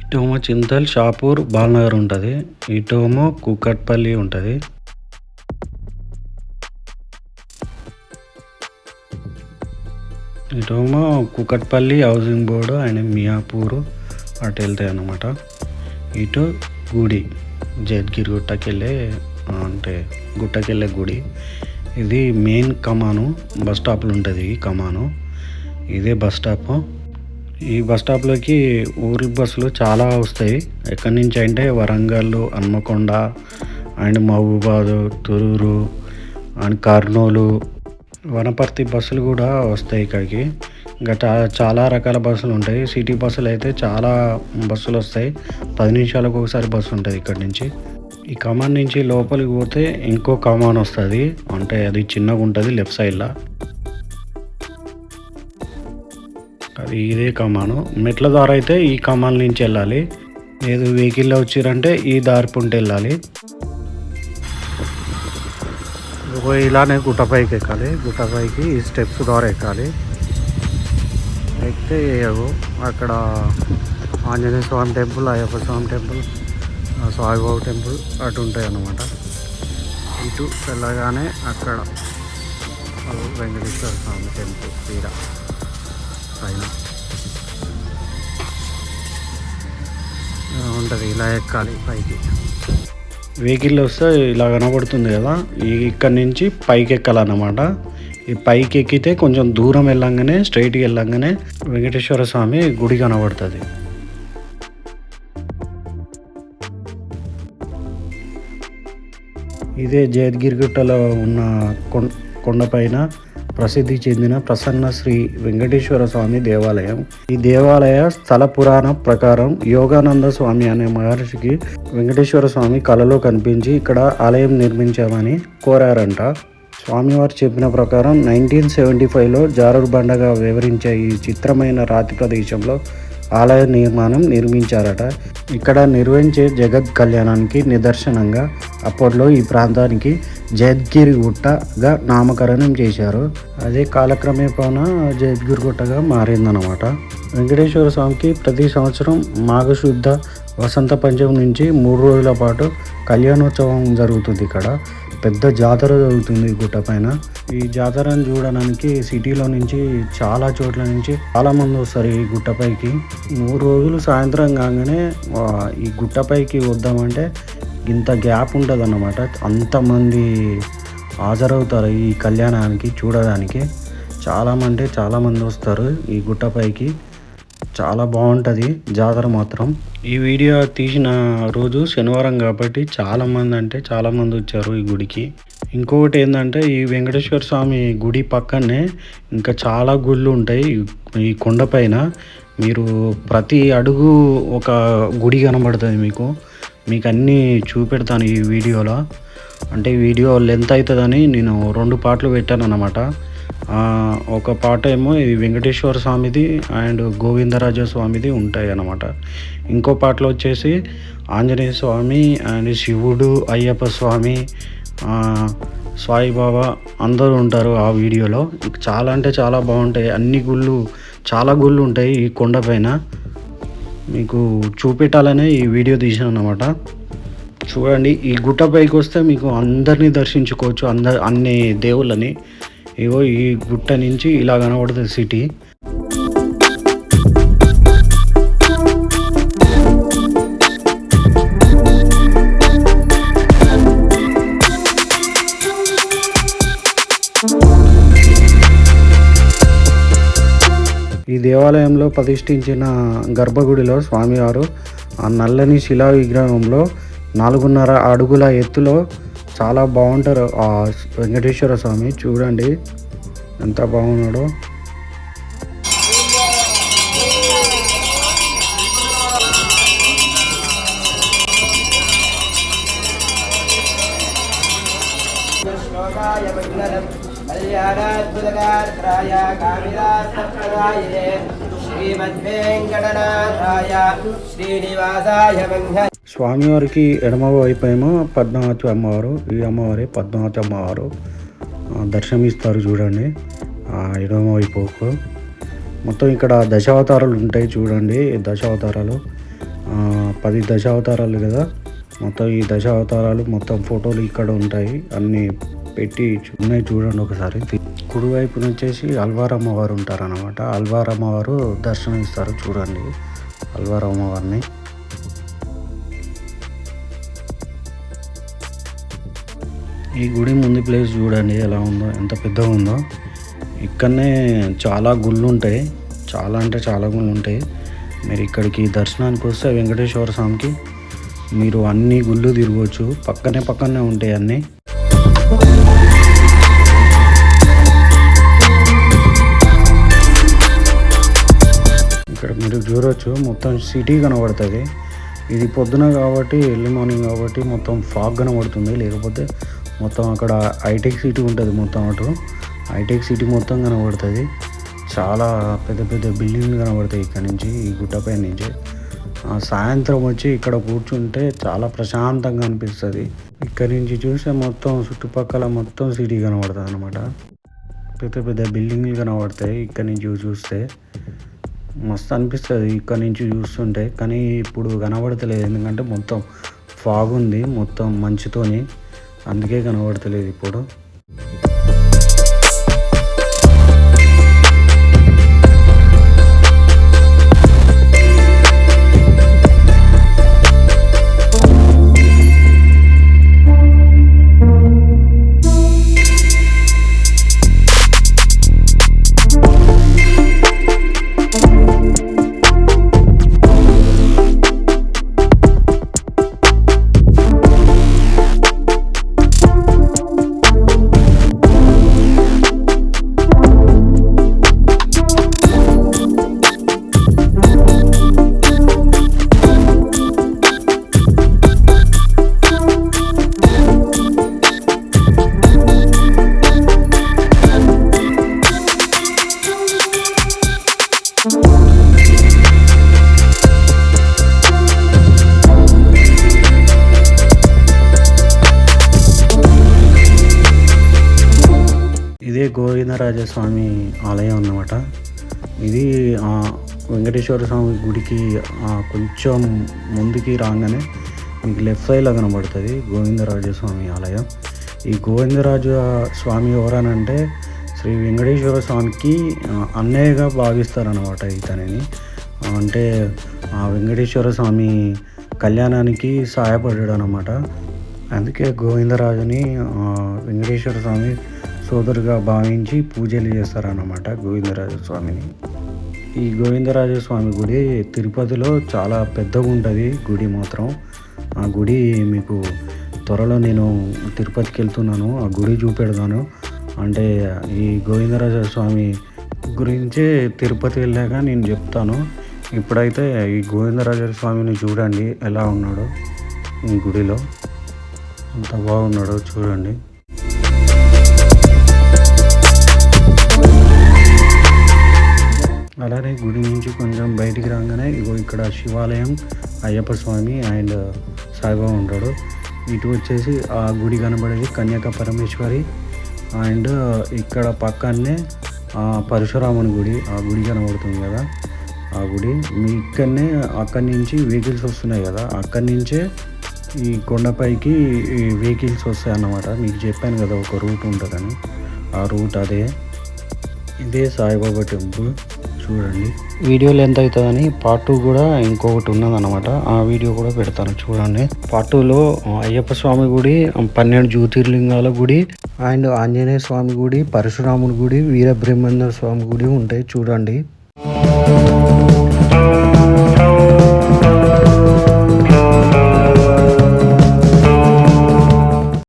ఇటేమో చింతల్, షాపూర్, బాలనగర్ ఉంటుంది. ఇటేమో కూకట్పల్లి ఉంటుంది. ఇటేమో Kukatpally housing board and Miyapur అటు వెళ్తాయి అన్నమాట. ఇటు గుడి జయద్గిరి గుట్టకెళ్ళే అంటే గుట్టకెళ్ళే గుడి. ఇది మెయిన్ కమాను, బస్ స్టాప్లో ఉంటుంది ఈ కమాను. ఇదే బస్ స్టాప్. ఈ బస్ స్టాప్లోకి ఊరి బస్సులు చాలా వస్తాయి. ఎక్కడి నుంచి అంటే వరంగల్, హన్మకొండ అండ్ మహబూబాద్, తొర్రూరు అండ్ కర్నూలు, వనపర్తి బస్సులు కూడా వస్తాయి ఇక్కడికి. ఇంకా చాలా రకాల బస్సులు ఉంటాయి. సిటీ బస్సులు అయితే చాలా బస్సులు వస్తాయి. 10 నిమిషాలకు ఒకసారి బస్సు ఉంటుంది ఇక్కడ నుంచి. ఈ కమాన్ నుంచి లోపలికి పోతే ఇంకో కమాన్ వస్తుంది. అంటే అది చిన్నగా ఉంటుంది లెఫ్ట్ సైడ్లో. అది ఇదే కమాను. మెట్ల ద్వారా అయితే ఈ కమాన్ నుంచి వెళ్ళాలి. లేదు వెహికల్లో వచ్చారంటే ఈ దారి పుంటి వెళ్ళాలి. ఇలానే గుట్టపైకి ఎక్కాలి. గుట్టపైకి ఈ స్టెప్స్ ద్వారా ఎక్కాలి. ఎక్కితే అక్కడ ఆంజనేయ స్వామి టెంపుల్, అయ్యప్ప స్వామి టెంపుల్, సాయిబాబా టెంపుల్ అటు ఉంటాయి అన్నమాట. ఇటు వెళ్ళగానే అక్కడ వెంకటేశ్వర స్వామి టెంపుల్ తీర పైన ఉంటుంది. ఇలా ఎక్కాలి పైకి. వెహికల్ వస్తే ఇలా కనబడుతుంది కదా, ఇక్కడ నుంచి పైకి ఎక్కాలన్నమాట. ఈ పైకి ఎక్కితే కొంచెం దూరం వెళ్ళంగానే స్ట్రైట్గా వెళ్ళంగానే వెంకటేశ్వర స్వామి గుడి కనబడుతుంది. ఇదే జయద్గిరిగుట్టలో ఉన్న కొండపైన ప్రసిద్ధి చెందిన ప్రసన్న శ్రీ వెంకటేశ్వర స్వామి దేవాలయం. ఈ దేవాలయ స్థల పురాణ ప్రకారం యోగానంద స్వామి అనే మహర్షికి వెంకటేశ్వర స్వామి కలలో కనిపించి ఇక్కడ ఆలయం నిర్మించామని కోరారంట. స్వామివారు చెప్పిన ప్రకారం 1975లో జారూర్ బండగా వివరించే ఈ చిత్రమైన రాతి ప్రదేశంలో ఆలయ నిర్మించారట. ఇక్కడ నిర్వహించే జగత్ కళ్యాణానికి నిదర్శనంగా అప్పట్లో ఈ ప్రాంతానికి జయద్గిరి గుట్టగా నామకరణం చేశారు. అదే కాలక్రమేపాన జయద్గిరి గుట్టగా మారిందనమాట. వెంకటేశ్వర స్వామికి ప్రతి సంవత్సరం మాఘశుద్ధ వసంత పంచమి నుంచి 3 రోజుల పాటు కళ్యాణోత్సవం జరుగుతుంది. ఇక్కడ పెద్ద జాతర జరుగుతుంది గుట్ట పైన. ఈ జాతరను చూడడానికి సిటీలో నుంచి చాలా చోట్ల నుంచి చాలా మంది వస్తారు ఈ గుట్టపైకి. 3 రోజులు సాయంత్రం కాగానే ఈ గుట్టపైకి వద్దామంటే ఇంత గ్యాప్ ఉంటుంది అన్నమాట. అంతమంది హాజరవుతారు ఈ కళ్యాణానికి చూడడానికి. చాలామంది వస్తారు ఈ గుట్టపైకి. చాలా బాగుంటుంది జాతర మాత్రం. ఈ వీడియో తీసిన రోజు శనివారం కాబట్టి చాలామంది వచ్చారు ఈ గుడికి. ఇంకొకటి ఏంటంటే ఈ వెంకటేశ్వర స్వామి గుడి పక్కనే ఇంకా చాలా గుళ్ళు ఉంటాయి ఈ కొండపైన. మీరు ప్రతి అడుగు ఒక గుడి కనబడుతుంది మీకు అన్నీ చూపెడతాను ఈ వీడియోలో. అంటే వీడియో లెంత్ అవుతుందని నేను 2 పార్ట్లు పెట్టాను అన్నమాట. ఒక పాట ఏమో ఈ వెంకటేశ్వర స్వామిది అండ్ గోవిందరాజ స్వామిది ఉంటాయి అన్నమాట. ఇంకో పాటలో వచ్చేసి ఆంజనేయ స్వామి అండ్ శివుడు, అయ్యప్ప స్వామి, సాయిబాబా అందరూ ఉంటారు ఆ వీడియోలో. చాలా బాగుంటాయి. చాలా గుళ్ళు ఉంటాయి ఈ కొండపైన. మీకు చూపెట్టాలనే ఈ వీడియో తీసాను అన్నమాట. చూడండి, ఈ గుట్టపైకి వస్తే మీకు అందరినీ దర్శించుకోవచ్చు, అన్ని దేవుళ్ళని. ఇగో ఈ గుట్ట నుంచి ఇలా కనబడుతుంది సిటీ. ఈ దేవాలయంలో ప్రతిష్ఠించిన గర్భగుడిలో స్వామివారు ఆ నల్లని శిలా విగ్రహంలో 4.5 అడుగుల ఎత్తులో చాలా బాగుంటారు ఆ వెంకటేశ్వర స్వామి. చూడండి ఎంత బాగున్నాడో. స్వామివారికి ఎడమ వైపు ఏమో పద్మావతి అమ్మవారు, ఈ అమ్మవారి పద్మావతి అమ్మవారు దర్శనమిస్తారు. చూడండి ఎడమ వైపు మొత్తం ఇక్కడ దశావతారాలు ఉంటాయి. చూడండి దశావతారాలు 10 దశావతారాలు కదా, మొత్తం ఈ దశావతారాలు మొత్తం ఫోటోలు ఇక్కడ ఉంటాయి, అన్నీ పెట్టి ఉన్నాయి. చూడండి ఒకసారి. కుడివైపున వచ్చేసి అల్వార్ అమ్మవారు ఉంటారన్నమాట. అల్వార్ అమ్మవారు దర్శనం ఇస్తారు. చూడండి అల్వార్ అమ్మవారిని. ఈ గుడి ముందు ప్లేస్ చూడండి ఎలా ఉందో, ఎంత పెద్దగా ఉందో. ఇక్కడనే చాలా గుళ్ళు ఉంటాయి, చాలా అంటే చాలా గుళ్ళు ఉంటాయి. మీరు ఇక్కడికి దర్శనానికి వస్తే వెంకటేశ్వర స్వామికి మీరు అన్ని గుళ్ళు తిరగవచ్చు. పక్కనే ఉంటాయి అన్నీ. ఇక్కడ మీరు చూడవచ్చు మొత్తం సిటీ కనబడుతుంది. ఇది పొద్దున కాబట్టి, ఎర్లీ మార్నింగ్ కాబట్టి మొత్తం ఫాగ్ కనబడుతుంది. లేకపోతే మొత్తం అక్కడ హైటెక్ సిటీ ఉంటుంది, మొత్తం అటు హైటెక్ సిటీ మొత్తం కనబడుతుంది. చాలా పెద్ద పెద్ద బిల్డింగ్లు కనబడతాయి ఇక్కడ నుంచి, ఈ గుట్టపై నుంచి. సాయంత్రం వచ్చి ఇక్కడ కూర్చుంటే చాలా ప్రశాంతంగా అనిపిస్తుంది. ఇక్కడ నుంచి చూస్తే మొత్తం చుట్టుపక్కల మొత్తం సిటీ కనబడుతుంది అన్నమాట. పెద్ద పెద్ద బిల్డింగ్లు కనబడతాయి ఇక్కడ నుంచి చూస్తే. మస్తు అనిపిస్తుంది ఇక్కడ నుంచి చూస్తుంటే. కానీ ఇప్పుడు కనబడతలేదు, ఎందుకంటే మొత్తం ఫాగ్ ఉంది, మొత్తం మంచుతోని, అందుకే కనబడతలేదు ఇప్పుడు. ఇదే గోవిందరాజస్వామి ఆలయం అన్నమాట. ఇది వెంకటేశ్వర స్వామి గుడికి కొంచెం ముందుకి రాగానే మీకు లెఫ్ట్ సైడ్లో కనబడుతుంది గోవిందరాజస్వామి ఆలయం. ఈ గోవిందరాజ స్వామి ఎవరనంటే శ్రీ వెంకటేశ్వర స్వామికి అన్నయ్యగా భావిస్తారన్నమాట ఇతనిని. అంటే వెంకటేశ్వర స్వామి కళ్యాణానికి సహాయపడ్డాడు అన్నమాట. అందుకే గోవిందరాజుని వెంకటేశ్వర స్వామి సోదరుగా భావించి పూజలు చేస్తారన్నమాట గోవిందరాజ స్వామిని. ఈ గోవిందరాజ స్వామి గుడి తిరుపతిలో చాలా పెద్దగా ఉంటుంది గుడి మాత్రం. ఆ గుడి మీకు త్వరలో నేను తిరుపతికి వెళ్తున్నాను, ఆ గుడి చూపెడతాను. అంటే ఈ గోవిందరాజ స్వామి గురించి తిరుపతి వెళ్ళాక నేను చెప్తాను. ఇప్పుడైతే ఈ గోవిందరాజ స్వామిని చూడండి ఎలా ఉన్నాడో, ఈ గుడిలో అంత బాగున్నాడో చూడండి. అలానే గుడి నుంచి కొంచెం బయటికి రాగానే ఇగో ఇక్కడ శివాలయం, అయ్యప్ప స్వామి అండ్ సాయిబాబా ఉంటాడు. ఇటు వచ్చేసి ఆ గుడి కనబడేది కన్యాక పరమేశ్వరి. అండ్ ఇక్కడ పక్కనే పరశురాముని గుడి, ఆ గుడి కనబడుతుంది కదా, ఆ గుడి. మీ ఇక్కడనే అక్కడి నుంచి వెహికల్స్ వస్తున్నాయి కదా, అక్కడి నుంచే ఈ కొండపైకి ఈ వెహికల్స్ వస్తాయి అన్నమాట. మీకు చెప్పాను కదా ఒక రూట్ ఉంటుందని, ఆ రూట్ అదే. ఇదే సాయిబాబా టెంపుల్ చూడండి. వీడియో లెంత్ అవుతుందని పార్ట్ 2 కూడా ఇంకొకటి ఉన్నదన్నమాట, ఆ వీడియో కూడా పెడతాను చూడండి. పార్ట్ 2లో అయ్యప్ప స్వామి గుడి, 12 జ్యోతిర్లింగాల గుడి అండ్ ఆంజనేయ స్వామి గుడి, పరశురాముని గుడి, వీరబ్రహ్మేంద్ర స్వామి గుడి ఉంటాయి చూడండి.